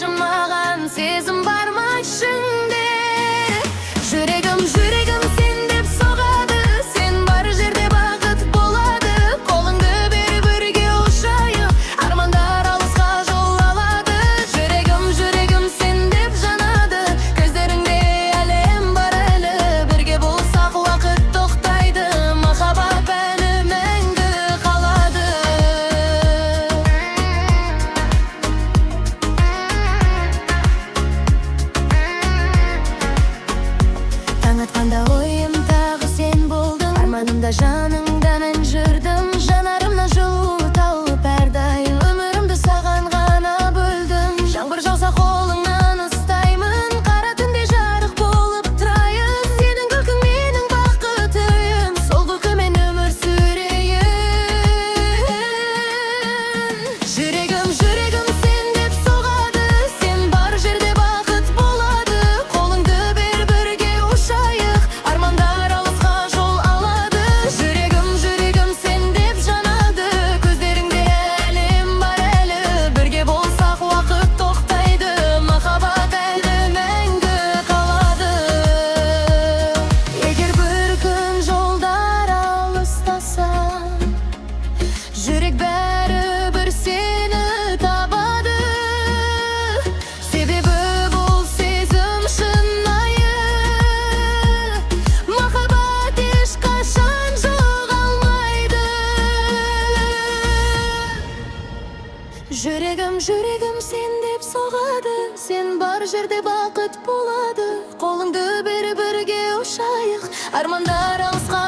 маған сезім бармай ішіңде. Жүрегім сен деп соғады, сен бар жерде бақыт болады. Қолыңды бері бірге ұшайық, армандар алысқа жол алады. Жүрегім сен деп жанады, көздеріңде әлем бар әлі. Бірге болсақ уақыт тоқтайды, махаббат бәрі мәңгі қалады. Таң атқанда ойым тағы сен болдың, арманымда жаныңда мен жүрдім. Жанарымнан жылу тауып әрдайым өмірімді саған ғана бөлдім. Жаңбыр жауса қолыңнан ұстаймын, қара түнде жарық болып тұрайын. Сенің күлкің менің бақытым, сол күлкімен өмір сүрейін. Жүрегім сен деп соғады, сен бар жерде бақыт болады. Қолыңды бер бірге ұшайық, армандар алысқа жол алады. Жүрегім сен деп жанады, көздеріңде әлем бар әлі. Бірге болсақ уақыт тоқтайды, махаббат әлі мәңгі қалады. Егер бір күн жолдар алыстаса, жүрек бәрібір сені табады. Себебі бұл сезім шынайы, махаббат ешқашан жоғалмайды. Жүрегім сен деп соғады, сен бар жерде бақыт болады. Қолыңды бері бірге ұшайық, армандар алысқа